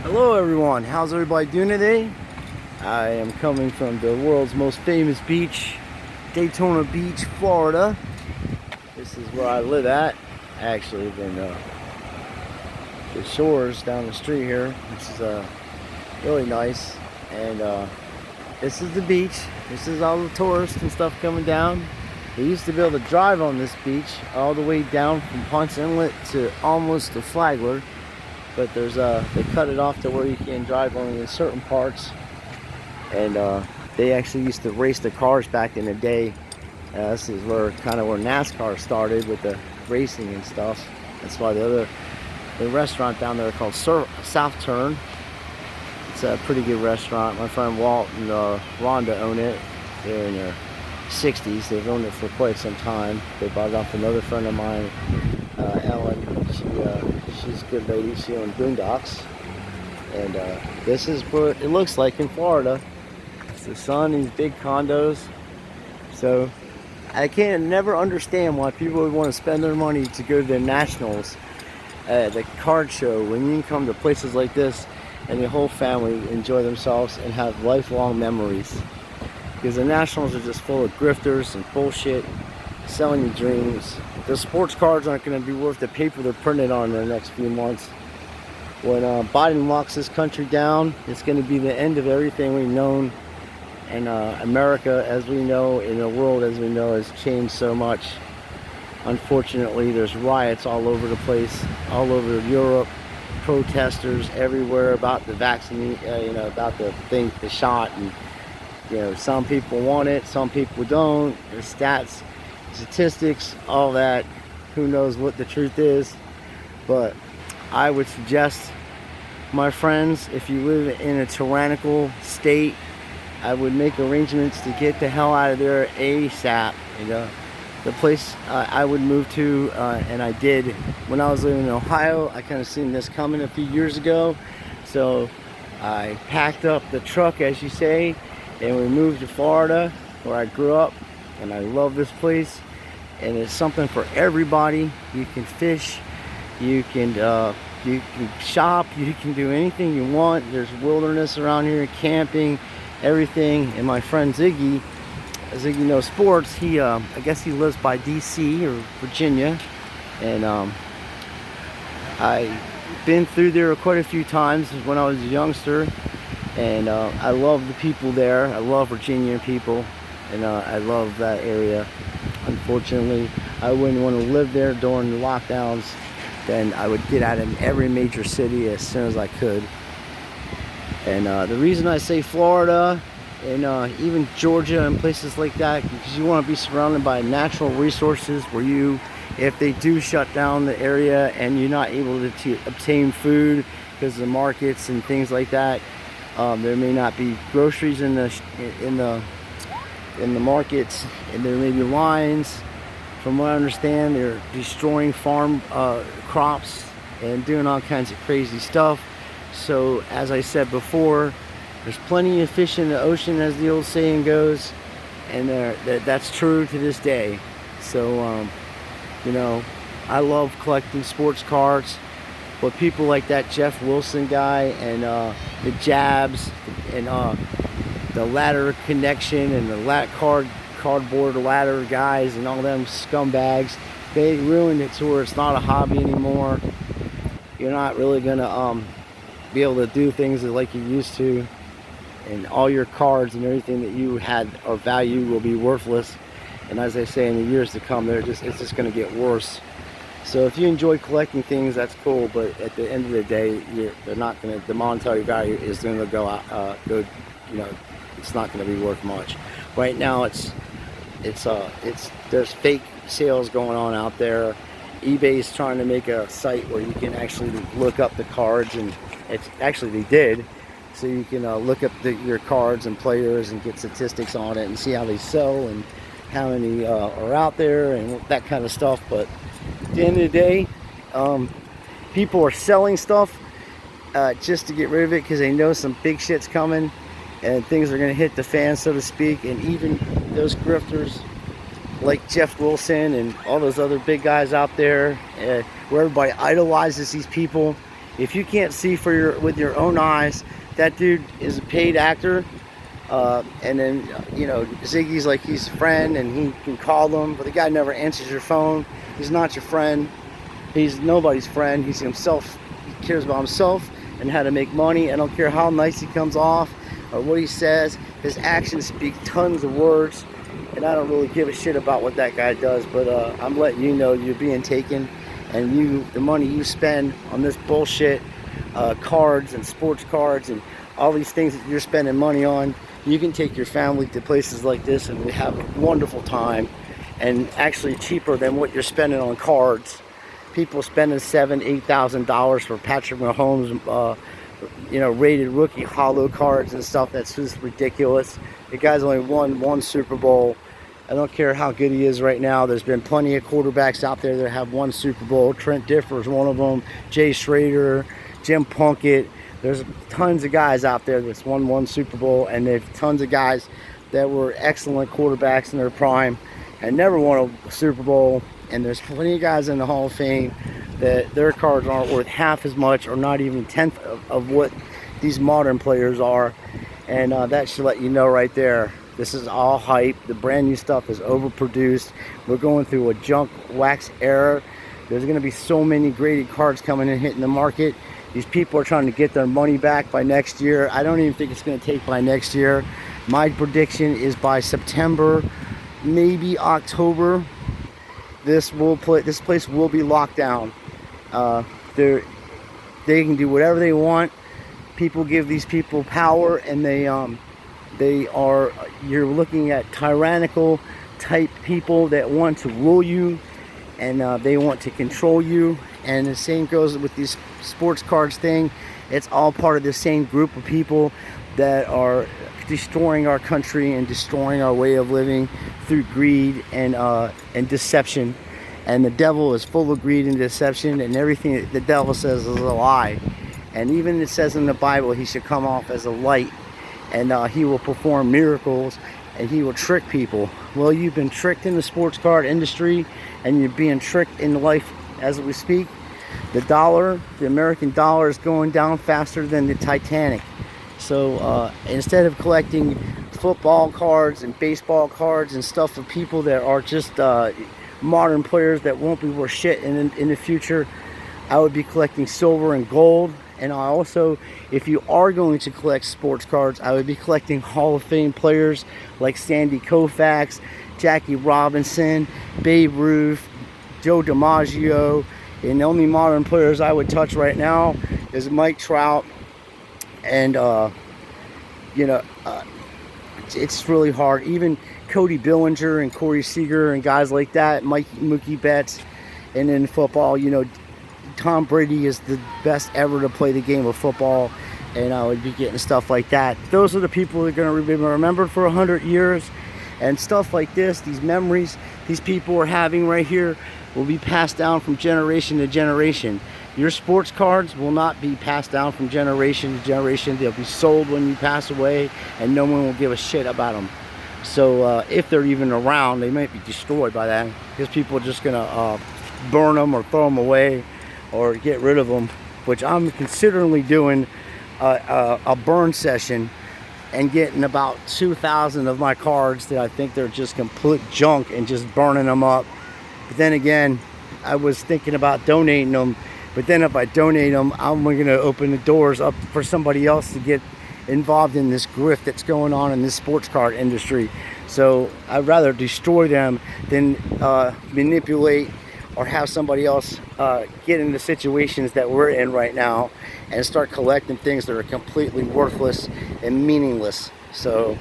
Hello everyone, how's everybody doing today? I am coming from the world's most famous beach, Daytona Beach, Florida. This is where I live at. I actually live in the shores down the street here, which is really nice. And this is the beach. This is all the tourists and stuff coming down. They used to be able to drive on this beach all the way down from Ponce Inlet to almost to Flagler. But there's they cut it off to where you can drive only in certain parts, and they actually used to race the cars back in the day. This is where NASCAR started with the racing and stuff. That's why the restaurant down there called South Turn. It's a pretty good restaurant. My friend Walt and Rhonda own it. They're in their 60s. They've owned it for quite some time. They bought it off another friend of mine, Ellen. She's a good lady. She owns Boondocks. And this is what it looks like in Florida. It's the sun, these big condos. So I never understand why people would want to spend their money to go to the Nationals, the card show, when you can come to places like this and your whole family enjoy themselves and have lifelong memories. Because the Nationals are just full of grifters and bullshit, selling you dreams. The sports cards aren't going to be worth the paper they're printed on in the next few months. When Biden locks this country down, it's going to be the end of everything we've known. And America, as we know, in the world as we know, has changed so much. Unfortunately, there's riots all over the place, all over Europe, protesters everywhere about the vaccine, about the shot, and some people want it, some people don't. There's stats, statistics, all that. Who knows what the truth is? But I would suggest, my friends, if you live in a tyrannical state, I would make arrangements to get the hell out of there ASAP. The place I would move to, and I did when I was living in Ohio. I kind of seen this coming a few years ago, so I packed up the truck, as you say, and we moved to Florida, where I grew up, and I love this place. And it's something for everybody. You can fish, you can shop, you can do anything you want. There's wilderness around here, camping, everything. And my friend Ziggy knows sports. He I guess he lives by DC or Virginia, and I've been through there quite a few times when I was a youngster. And I love the people there. I love Virginian people, and I love that area. Unfortunately, I wouldn't want to live there during the lockdowns. Then I would get out of every major city as soon as I could. And the reason I say Florida and even Georgia and places like that, because you want to be surrounded by natural resources where if they do shut down the area and you're not able to obtain food because of the markets and things like that. There may not be groceries in the markets, and there may be lines. From what I understand, they're destroying farm crops and doing all kinds of crazy stuff. So, as I said before, there's plenty of fish in the ocean, as the old saying goes, and that's true to this day. So, I love collecting sports cards. But people like that Jeff Wilson guy and the Jabs and the Ladder Connection and the cardboard ladder guys and all them scumbags, they ruined it to where it's not a hobby anymore. You're not really gonna be able to do things like you used to, and all your cards and everything that you had or value will be worthless. And as I say, in the years to come, it's just gonna get worse. So if you enjoy collecting things, that's cool, but at the end of the day, the monetary value is going to go out, it's not going to be worth much. Right now, there's fake sales going on out there. eBay's trying to make a site where you can actually look up the cards, and they did. So you can look up your cards and players and get statistics on it and see how they sell and how many are out there and that kind of stuff. But at the end of the day, people are selling stuff just to get rid of it because they know some big shit's coming and things are going to hit the fan, so to speak. And even those grifters like Jeff Wilson and all those other big guys out there, where everybody idolizes these people, If you can't see with your own eyes, that dude is a paid actor. And then, you know, Ziggy's like he's a friend and he can call them, but the guy never answers your phone. He's not your friend. He's nobody's friend. He's himself. He cares about himself and how to make money. I don't care how nice he comes off or what he says. His actions speak tons of words, and I don't really give a shit about what that guy does, but I'm letting you know you're being taken, and the money you spend on this bullshit, cards and sports cards and all these things that you're spending money on, you can take your family to places like this and we have a wonderful time, and actually cheaper than what you're spending on cards. People spending $7,000, $8,000 for Patrick Mahomes, you know, rated rookie hollow cards and stuff. That's just ridiculous. The guy's only won one Super Bowl. I don't care how good he is right now. There's been plenty of quarterbacks out there that have won Super Bowl. Trent Differ's one of them. Jay Schrader, Jim Plunkett. There's tons of guys out there that's won one Super Bowl, and there's tons of guys that were excellent quarterbacks in their prime and never won a Super Bowl. And there's plenty of guys in the Hall of Fame that their cards aren't worth half as much or not even 1/10 of what these modern players are. And that should let you know right there. This is all hype. The brand new stuff is overproduced. We're going through a junk wax era. There's going to be so many graded cards coming and hitting the market. These people are trying to get their money back by next year. I don't even think it's going to take by next year. My prediction is by September, maybe October, this place will be locked down. They can do whatever they want. People give these people power, and you're looking at tyrannical type people that want to rule you, and they want to control you. And the same goes with these sports cards thing. It's all part of the same group of people that are destroying our country and destroying our way of living through greed and deception. And the devil is full of greed and deception, and everything that the devil says is a lie. And even it says in the Bible he should come off as a light, and he will perform miracles, and he will trick people. Well, you've been tricked in the sports card industry, and you're being tricked in life as we speak. The dollar, the American dollar, is going down faster than the Titanic. So instead of collecting football cards and baseball cards and stuff for people that are just modern players that won't be worth shit in the future, I would be collecting silver and gold. And I also, if you are going to collect sports cards, I would be collecting Hall of Fame players like Sandy Koufax, Jackie Robinson, Babe Ruth, Joe DiMaggio. And the only modern players I would touch right now is Mike Trout. And it's really hard. Even Cody Bellinger and Corey Seager and guys like that, Mookie Betts. And in football, you know, Tom Brady is the best ever to play the game of football, and I would be getting stuff like that. Those are the people that are going to be remembered for 100 years, and stuff like this, these memories these people are having right here will be passed down from generation to generation. Your sports cards will not be passed down from generation to generation. They'll be sold when you pass away, and no one will give a shit about them. So if they're even around, they might be destroyed by that, because people are just going to burn them or throw them away or get rid of them, which I'm considering doing a burn session and getting about 2,000 of my cards that I think they're just complete junk and just burning them up. But then again, I was thinking about donating them, but then if I donate them, I'm going to open the doors up for somebody else to get involved in this grift that's going on in this sports card industry. So I'd rather destroy them than manipulate or have somebody else get into situations that we're in right now and start collecting things that are completely worthless and meaningless. So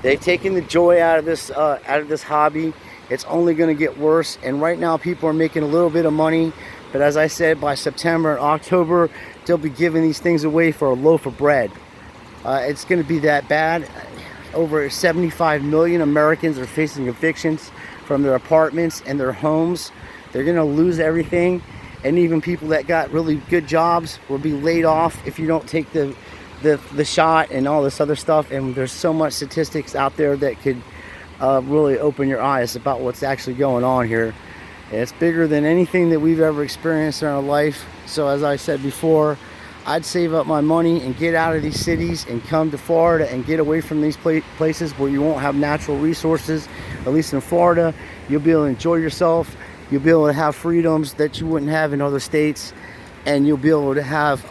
they've taken the joy out of this hobby. It's only going to get worse, and right now people are making a little bit of money, but as I said, by September and October they'll be giving these things away for a loaf of bread. It's going to be that bad. Over 75 million Americans are facing evictions from their apartments and their homes. They're going to lose everything, and even people that got really good jobs will be laid off if you don't take the shot and all this other stuff. And there's so much statistics out there that could really open your eyes about what's actually going on here. And it's bigger than anything that we've ever experienced in our life. So as I said before, I'd save up my money and get out of these cities and come to Florida and get away from these places where you won't have natural resources. At least in Florida, you'll be able to enjoy yourself. You'll be able to have freedoms that you wouldn't have in other states, and you'll be able to have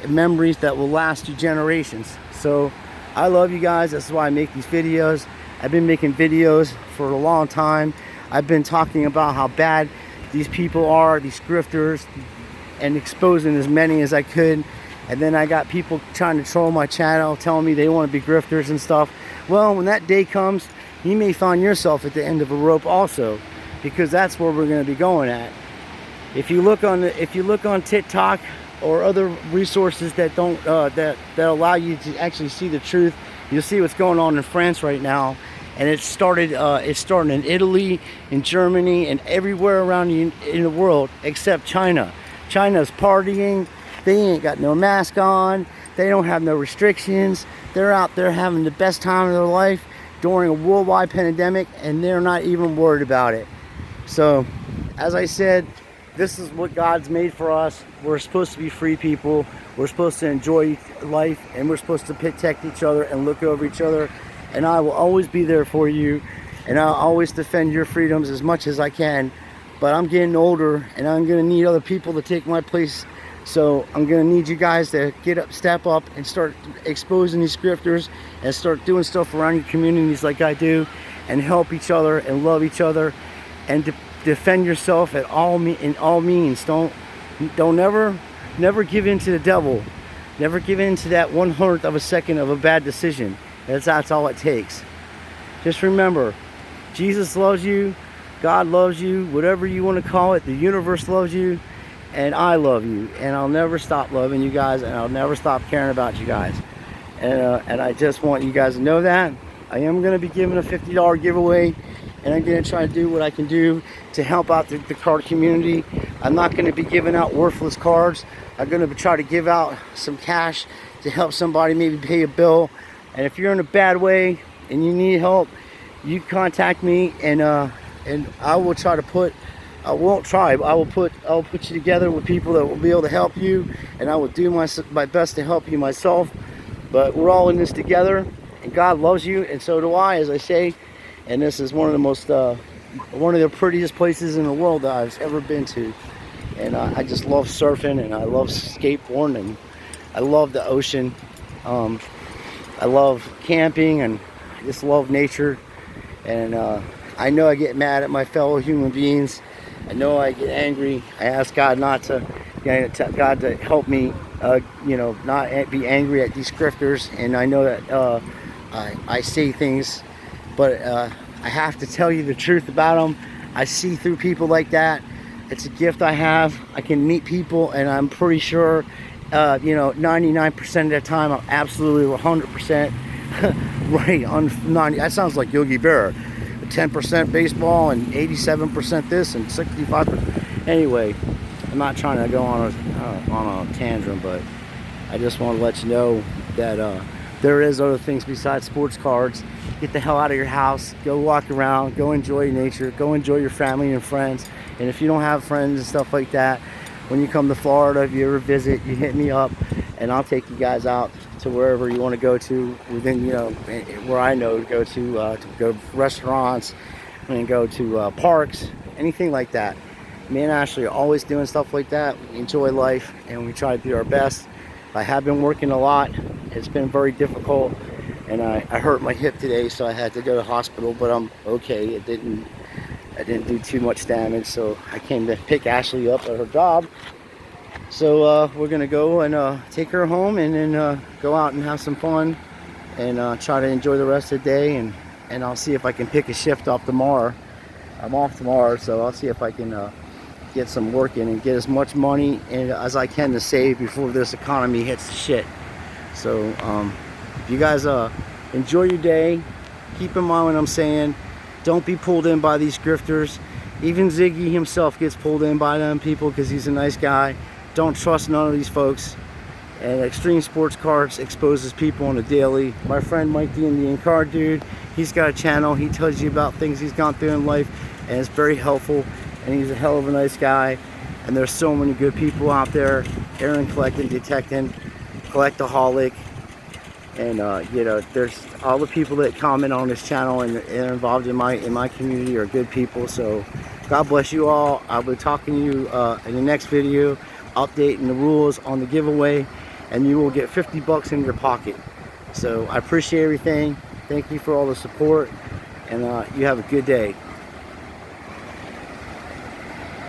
memories that will last you generations. So I love you guys. That's why I make these videos. I've been making videos for a long time. I've been talking about how bad these people are, these grifters, and exposing as many as I could. And then I got people trying to troll my channel, telling me they want to be grifters and stuff. Well, when that day comes, you may find yourself at the end of a rope also, because that's where we're going to be going at. If you look on TikTok or other resources that don't that allow you to actually see the truth, you'll see what's going on in France right now. And it's starting in Italy, in Germany, and everywhere around in the world except China. China's partying. They ain't got no mask on. They don't have no restrictions. They're out there having the best time of their life during a worldwide pandemic, and they're not even worried about it. So, as I said, this is what God's made for us. We're supposed to be free people. We're supposed to enjoy life, and we're supposed to protect each other and look over each other. And I will always be there for you, and I'll always defend your freedoms as much as I can. But I'm getting older, and I'm going to need other people to take my place. So I'm going to need you guys to step up and start exposing these grifters and start doing stuff around your communities like I do, and help each other and love each other, and defend yourself in all means. Don't never give in to the devil. Never give in to that 1/100th of a second of a bad decision. That's all it takes. Just remember, Jesus loves you. God loves you, whatever you want to call it. The universe loves you, and I love you, and I'll never stop loving you guys, and I'll never stop caring about you guys. And I just want you guys to know that. I am going to be giving a $50 giveaway, and I'm going to try to do what I can do to help out the card community. I'm not going to be giving out worthless cards. I'm going to try to give out some cash to help somebody maybe pay a bill. And if you're in a bad way and you need help, you contact me, and I will try to put, I won't try, I will put you together with people that will be able to help you, and I will do my best to help you myself. But we're all in this together, and God loves you, and so do I, as I say. And this is one of the most, one of the prettiest places in the world that I've ever been to. And I just love surfing, and I love skateboarding, and I love the ocean. I love camping, and I just love nature. And I know I get mad at my fellow human beings. I know I get angry. I ask God not to, God to help me, not be angry at these grifters. And I know that I say things, but I have to tell you the truth about them. I see through people like that. It's a gift I have. I can meet people, and I'm pretty sure, 99% of the time, I'm absolutely 100% right on 90. That sounds like Yogi Berra. 10% baseball and 87% this and 65%. Anyway, I'm not trying to go on a tangent, but I just want to let you know that there is other things besides sports cards. Get the hell out of your house. Go walk around. Go enjoy nature. Go enjoy your family and friends. And if you don't have friends and stuff like that, when you come to Florida, if you ever visit, you hit me up, and I'll take you guys out to wherever you want to go to within, where I know to go to restaurants and go to parks, anything like that. Me and Ashley are always doing stuff like that. We enjoy life, and we try to do our best. I have been working a lot. It's been very difficult, and I hurt my hip today, so I had to go to the hospital, but I'm okay. I didn't do too much damage, so I came to pick Ashley up at her job. So we're gonna go and take her home, and then go out and have some fun, and try to enjoy the rest of the day, and I'll see if I can pick a shift up tomorrow. I'm off tomorrow, so I'll see if I can get some work in and get as much money as I can to save before this economy hits the shit. So you guys enjoy your day. Keep in mind what I'm saying. Don't be pulled in by these grifters. Even Ziggy himself gets pulled in by them people because he's a nice guy. Don't trust none of these folks. And Extreme Sports Cards exposes people on a daily. My friend Mike the Indian Card Dude, he's got a channel. He tells you about things he's gone through in life, and it's very helpful. And he's a hell of a nice guy. And there's so many good people out there. Aaron Collecting Detecting, Collectaholic, and you know, there's all the people that comment on this channel and are involved in my community are good people. So God bless you all. I'll be talking to you in the next video, updating the rules on the giveaway, and you will get 50 bucks in your pocket. So I appreciate everything. Thank you for all the support, and you have a good day.